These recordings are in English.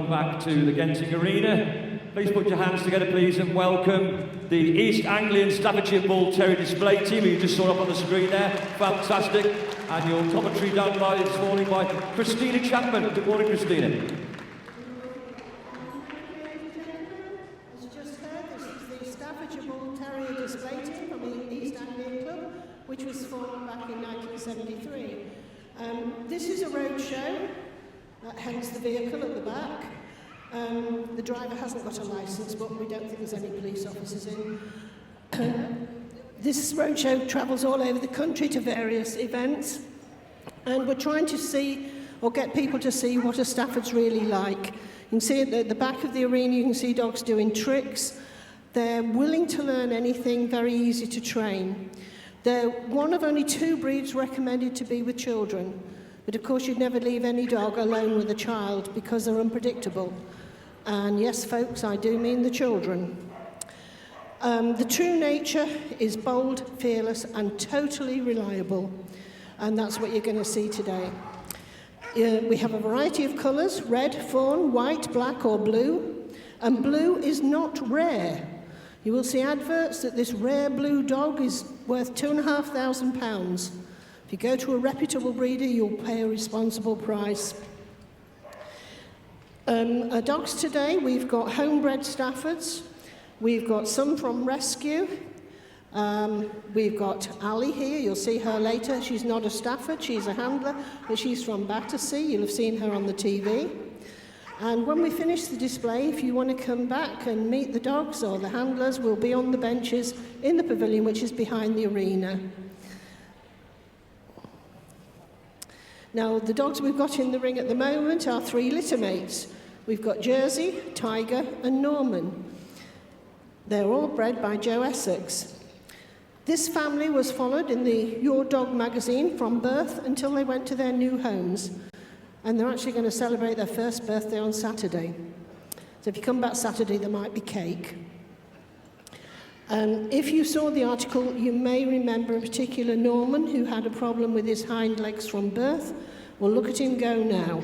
welcome back to the Genting Arena. Please put your hands together, please, and welcome the East Anglian Staffordshire Bull Terrier display team, who you just saw up on the screen there. Fantastic. And your commentary done by this morning by Christina Chapman. Good morning, Christina. As you just heard, this is the Staffordshire Bull Terrier display team from the East Anglian Club, which was formed back in 1973. This is a road show, hence the vehicle at the back. The driver hasn't got a licence, but we don't think there's any police officers in. This roadshow travels all over the country to various events, and we're trying to see, or get people to see, what a Stafford's really like. You can see at the back of the arena, you can see dogs doing tricks. They're willing to learn anything, very easy to train. They're one of only 2 breeds recommended to be with children. But of course, you'd never leave any dog alone with a child because they're unpredictable. And yes, folks, I do mean the children. The true nature is bold, fearless, and totally reliable. And that's what you're going to see today. We have a variety of colours: red, fawn, white, black, or blue. And blue is not rare. You will see adverts that this rare blue dog is worth £2,500. If you go to a reputable breeder, you'll pay a responsible price. Our dogs today, we've got homebred Staffords. We've got some from rescue. We've got Ali here. You'll see her later. She's not a Stafford, she's a handler, but she's from Battersea. You'll have seen her on the TV. And when we finish the display, if you want to come back and meet the dogs or the handlers, we'll be on the benches in the pavilion, which is behind the arena. Now, the dogs we've got in the ring at the moment are 3 litter mates. We've got Jersey, Tiger, and Norman. They're all bred by Joe Essex. This family was followed in the Your Dog magazine from birth until they went to their new homes. And they're actually going to celebrate their first birthday on Saturday. So if you come back Saturday, there might be cake. If you saw the article, you may remember a particular Norman who had a problem with his hind legs from birth. Well, look at him go now.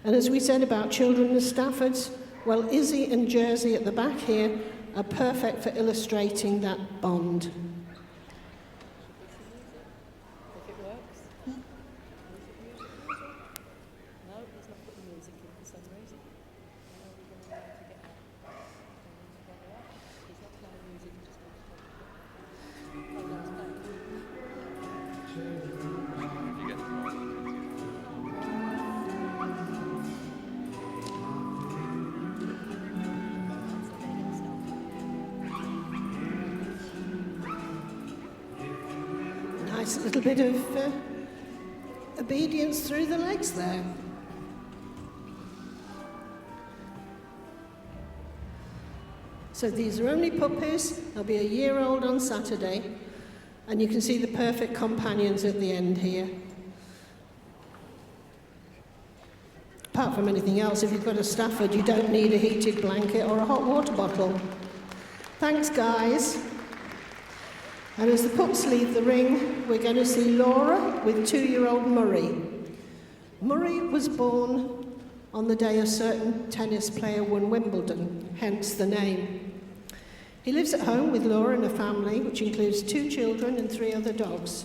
And as we said about children and Staffords, well, Izzy and Jersey at the back here are perfect for illustrating that bond. Nice little bit of obedience through the legs there. So these are only puppies. They'll be a year old on Saturday. And you can see the perfect companions at the end here. Apart from anything else, if you've got a Stafford, you don't need a heated blanket or a hot water bottle. Thanks, guys. And as the pups leave the ring, we're going to see Laura with 2-year-old Murray. Murray was born on the day a certain tennis player won Wimbledon, hence the name. He lives at home with Laura and a family, which includes 2 children and 3 other dogs.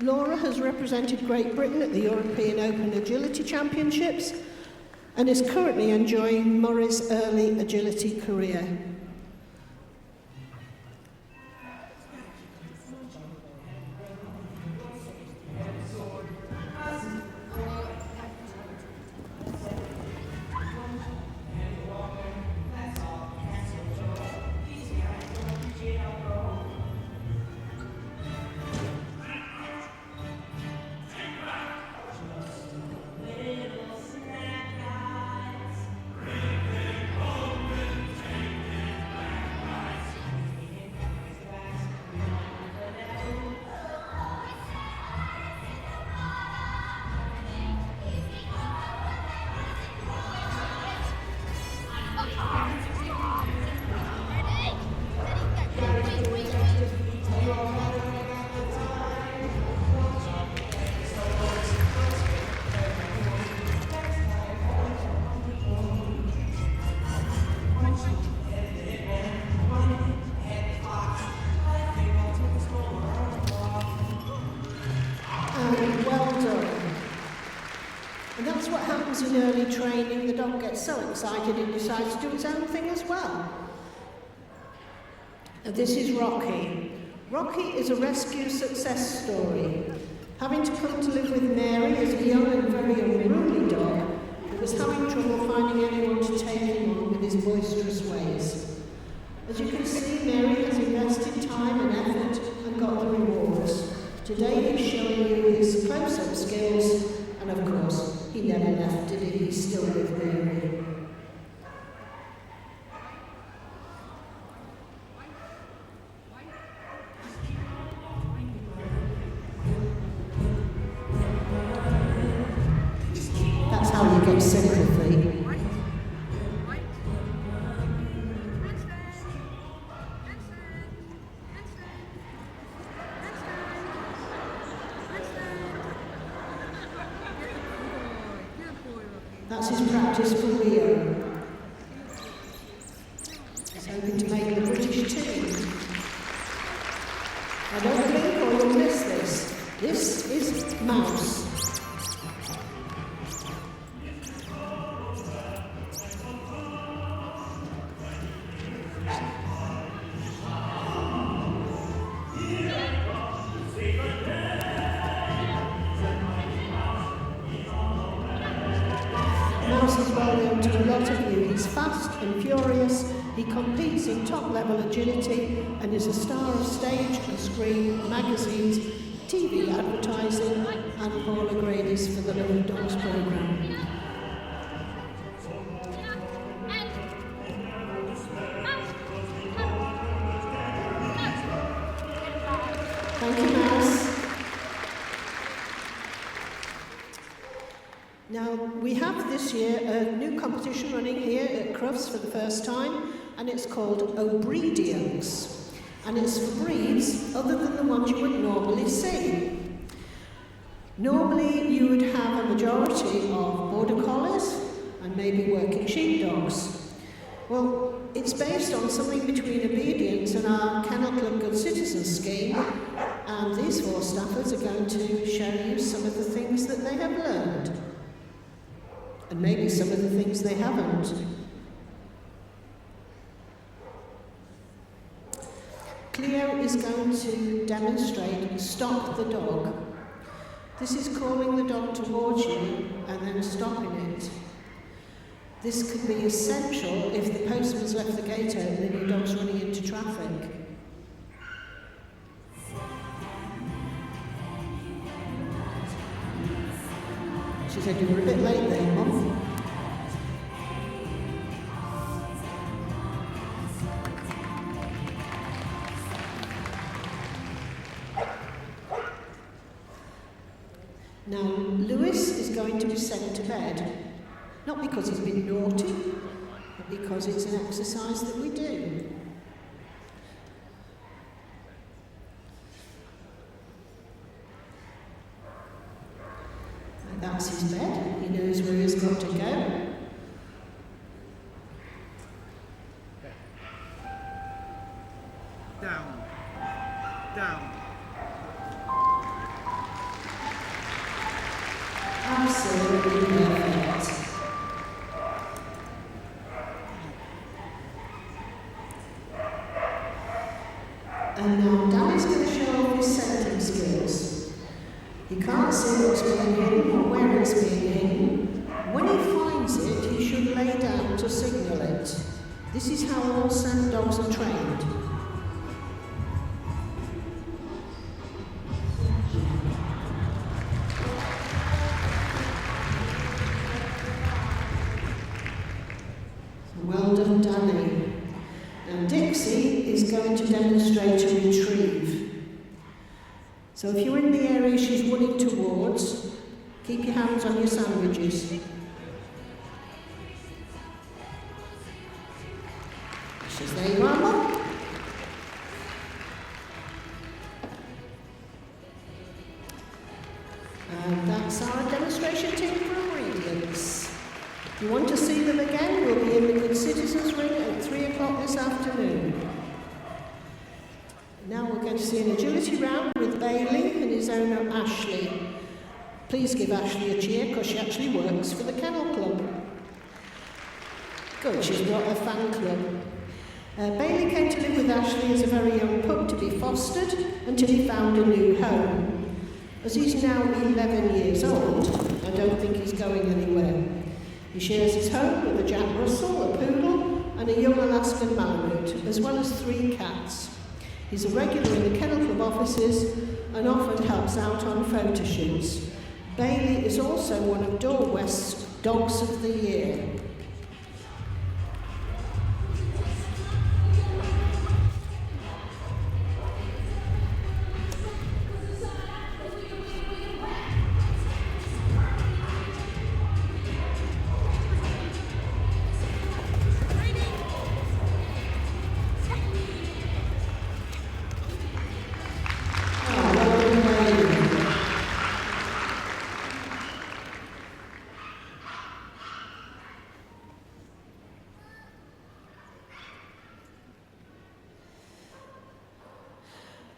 Laura has represented Great Britain at the European Open Agility Championships and is currently enjoying Murray's early agility career. any training, the dog gets so excited it decides to do its own thing as well. And this is Rocky. Rocky is a rescue success story. Having to come to live with Mary as a young and very unruly dog, he was having trouble finding anyone to take him on with his boisterous ways. As you can see, Mary has invested time and effort and got the rewards. Today he's showing you his close-up skills, and of course, he never left, did he? He's still with Mary. That's how you get sympathy. That's his practice for Rio. He's hoping to make the British team. I don't blink or you'll miss this. This is Mouse. Mouse is well known to a lot of you. He's fast and furious, he competes in top-level agility and is a star of stage and screen, magazines, TV advertising and Paula Grady's For the Love of Dogs programme. Thank you, Mouse. Now, we have this year a new competition running here at Crufts for the first time, and it's called O'Breedians. And it's for breeds other than the ones you would normally see. Normally, you would have a majority of border collies and maybe working sheepdogs. Well, it's based on something between obedience and our Kennel Club Good Citizens scheme, and these 4 Staffords are going to show you some of the things that they have learned. And maybe some of the things they haven't. Cleo is going to demonstrate Stop the Dog. This is calling the dog towards you and then stopping it. This could be essential if the postman's left the gate open and your dog's running into traffic. She said, "You were a bit late there, Mum." Now, Lewis is going to be sent to bed, not because he's been naughty, but because it's an exercise that we do. And that's his bed. He knows where he's got to go. Down. Down. Absolutely perfect. And now Danny's going to show off his scenting skills. He can't see what's being hidden or where it's being hidden. When he finds it, he should lay down to signal it. This is how all scent dogs are trained. Well done, Danny. Now Dixie is going to demonstrate a retrieve. So if you're in the area she's running towards, keep your hands on your sandwiches. She's there you are, Mum. And that's our demonstration team for ingredients. If you want to see them again, we'll be in the Good Citizens Ring at 3 o'clock this afternoon. Now we're going to see an agility round with Bailey and his owner Ashley. Please give Ashley a cheer because she actually works for the Kennel Club. Good, she's got a fan club. Bailey came to live with Ashley as a very young pup to be fostered until he found a new home. As he's now 11 years old, I don't think he's going anywhere. He shares his home with a Jack Russell, a poodle, and a young Alaskan Malamute, as well as 3 cats. He's a regular in the Kennel Club offices and often helps out on photo shoots. Bailey is also one of Dor West's Dogs of the Year.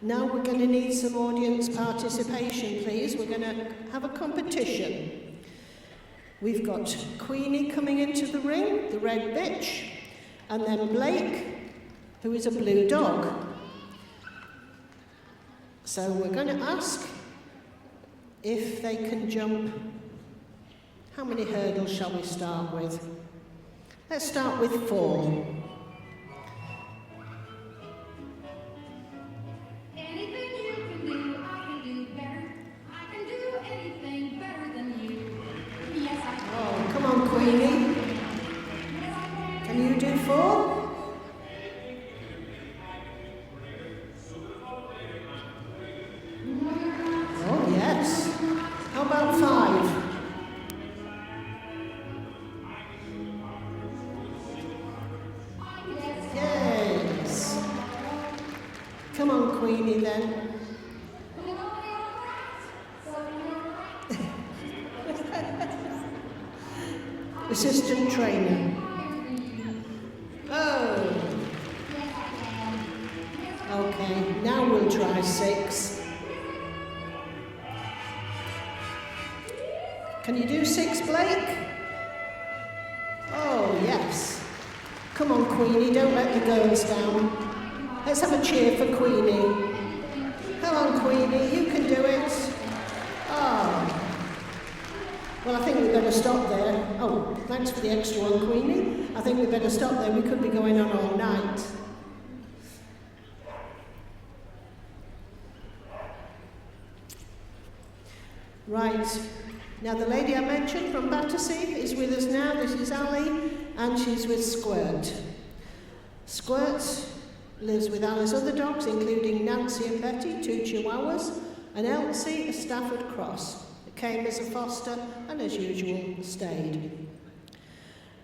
Now we're going to need some audience participation, please. We're going to have a competition. We've got Queenie coming into the ring, the red bitch, and then Blake, who is a blue dog. So we're going to ask if they can jump. How many hurdles shall we start with? Let's start with 4. Queenie, can you do 4? Oh yes. How about 5? Yes. Come on, Queenie, then. Assistant trainer. Oh. Okay, now we'll try 6. Can you do 6, Blake? Oh, yes. Come on, Queenie, don't let the girls down. Let's have a cheer for Queenie. Come on, Queenie, you can do it. Oh. Well, I think we better stop there. Oh, thanks for the extra one, Queenie. I think we better stop there. We could be going on all night. Right. Now, the lady I mentioned from Battersea is with us now. This is Ali, and she's with Squirt. Squirt lives with Ali's other dogs, including Nancy and Betty, 2 Chihuahuas, and Elsie, a Stafford Cross. Came as a foster and, as usual, stayed.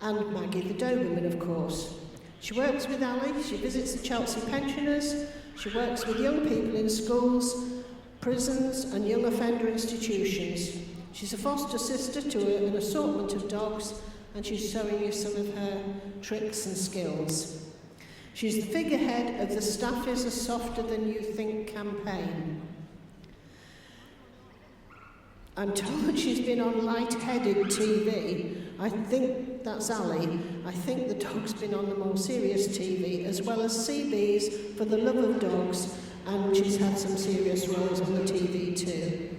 And Maggie the Doberman, of course. She works with Ali, she visits the Chelsea pensioners, she works with young people in schools, prisons and young offender institutions. She's a foster sister to an assortment of dogs, and she's showing you some of her tricks and skills. She's the figurehead of the Staffers Are Softer Than You Think campaign. I'm told she's been on Light-Headed TV. I think that's Ali. I think the dog's been on the more serious TV, as well as CB's For the Love of Dogs, and she's had some serious roles on the TV too.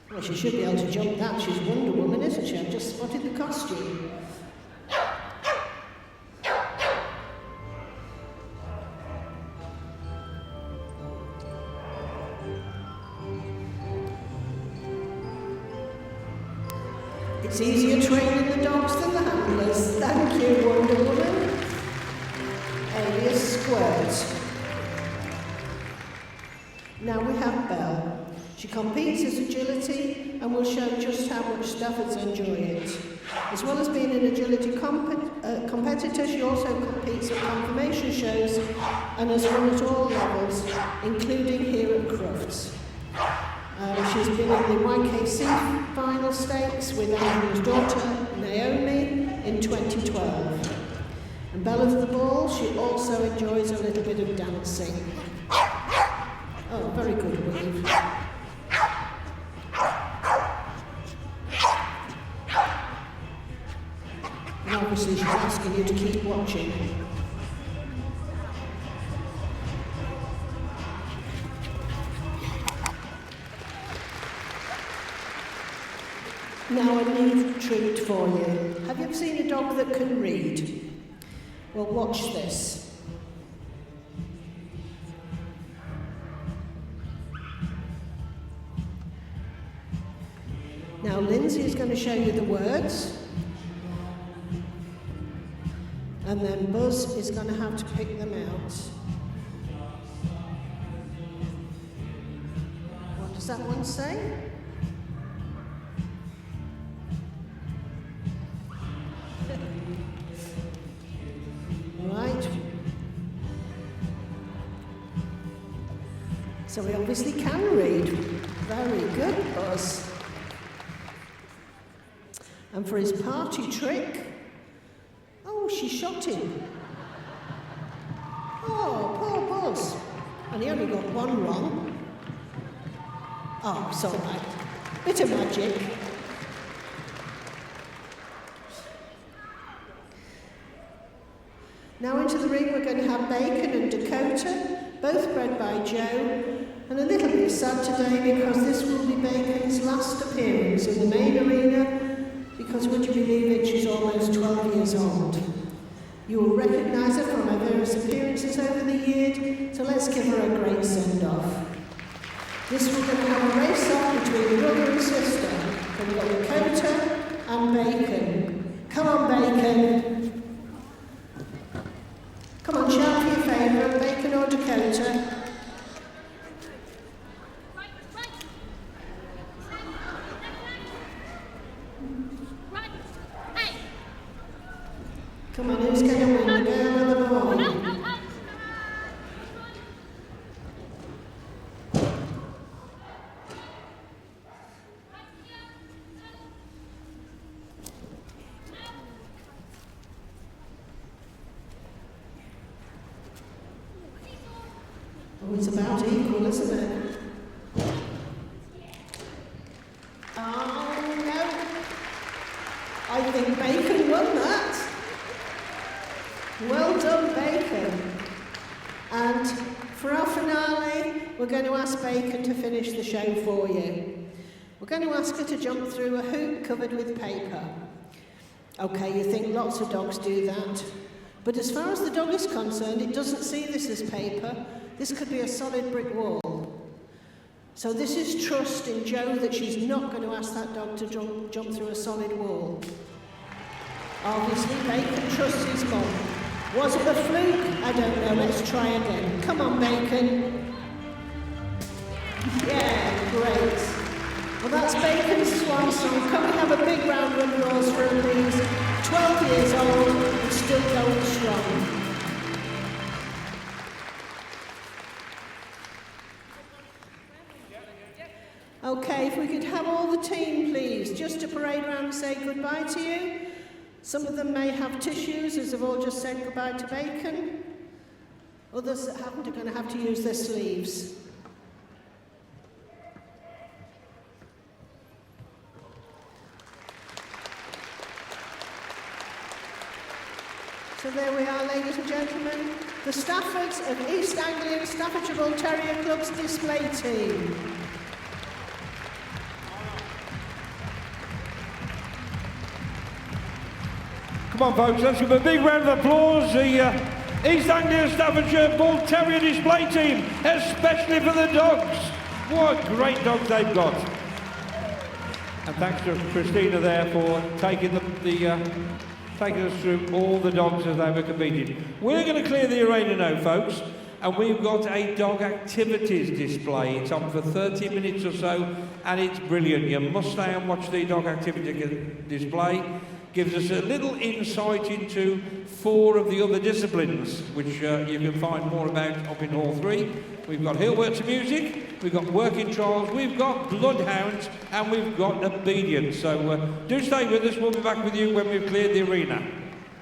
Well, she should be able to jump that. She's Wonder Woman, isn't she? I've just spotted the costume. It's easier training the dogs than the handlers. Thank you, Wonder Woman. Alias Squirt. Now we have Belle. She competes as agility and will show just how much Staffords enjoy it. As well as being an agility competitor, she also competes at confirmation shows and has won at all levels, including here at Crufts. She's been in the YKC final stakes with Andrew's daughter, Naomi, in 2012. And Belle of the Ball, she also enjoys a little bit of dancing. Oh, very good weave. obviously she's asking you to keep watching. Now a new treat for you. Have you ever seen a dog that can read? Well, watch this. Now Lindsay is going to show you the words, and then Buzz is going to have to pick them out. What does that one say? Right. So we obviously can read. Very good, Buzz. And for his party trick, oh, she shot him. Oh, poor Buzz. And he only got one wrong. Oh, it's all right. Bit of magic. Now into the ring we're going to have Bacon and Dakota, both bred by Joe, and a little bit sad today because this will be Bacon's last appearance in the main arena, because would you believe it, she's almost 12 years old. You will recognise her from her various appearances over the years, so let's give her a great send-off. This we're going to have a race-off between brother and sister. We've got Dakota and Bacon. Come on, Bacon. Come on, shout for your favourite, Bacon or Dakota. Come on, who's going to win, the girl or the boy? Oh, it's about equal, isn't it? Oh, no. I think Bacon won that. Well done, Bacon. And for our finale, we're going to ask Bacon to finish the show for you. We're going to ask her to jump through a hoop covered with paper. Okay, you think lots of dogs do that. But as far as the dog is concerned, it doesn't see this as paper. This could be a solid brick wall. So this is trust in Joe that she's not going to ask that dog to jump through a solid wall. Obviously, Bacon trusts his mum. Was it a fluke? I don't know. Let's try again. Come on, Bacon. Yeah, great. Well, that's Bacon's swan song. Can we have a big round of applause for Louise? 12 years old and still going strong. Okay, if we could have all the team, please, just to parade round and say goodbye to you. Some of them may have tissues, as they've all just said goodbye to Bacon. Others that haven't are going to have to use their sleeves. So there we are, ladies and gentlemen, the Staffords of East Anglian Staffordshire Bull Terrier Club's display team. Come on, folks, let's give a big round of applause. The East Anglian Staffordshire Bull Terrier display team, especially for the dogs. What great dogs they've got. And thanks to Christina there for taking taking us through all the dogs as they were competing. We're going to clear the arena now, folks, and we've got a dog activities display. It's on for 30 minutes or so, and it's brilliant. You must stay and watch the dog activity display. Gives us a little insight into 4 of the other disciplines, which you can find more about up in Hall 3. We've got Hillworts music, we've got working trials, we've got bloodhounds, and we've got obedience. So do stay with us. We'll be back with you when we've cleared the arena.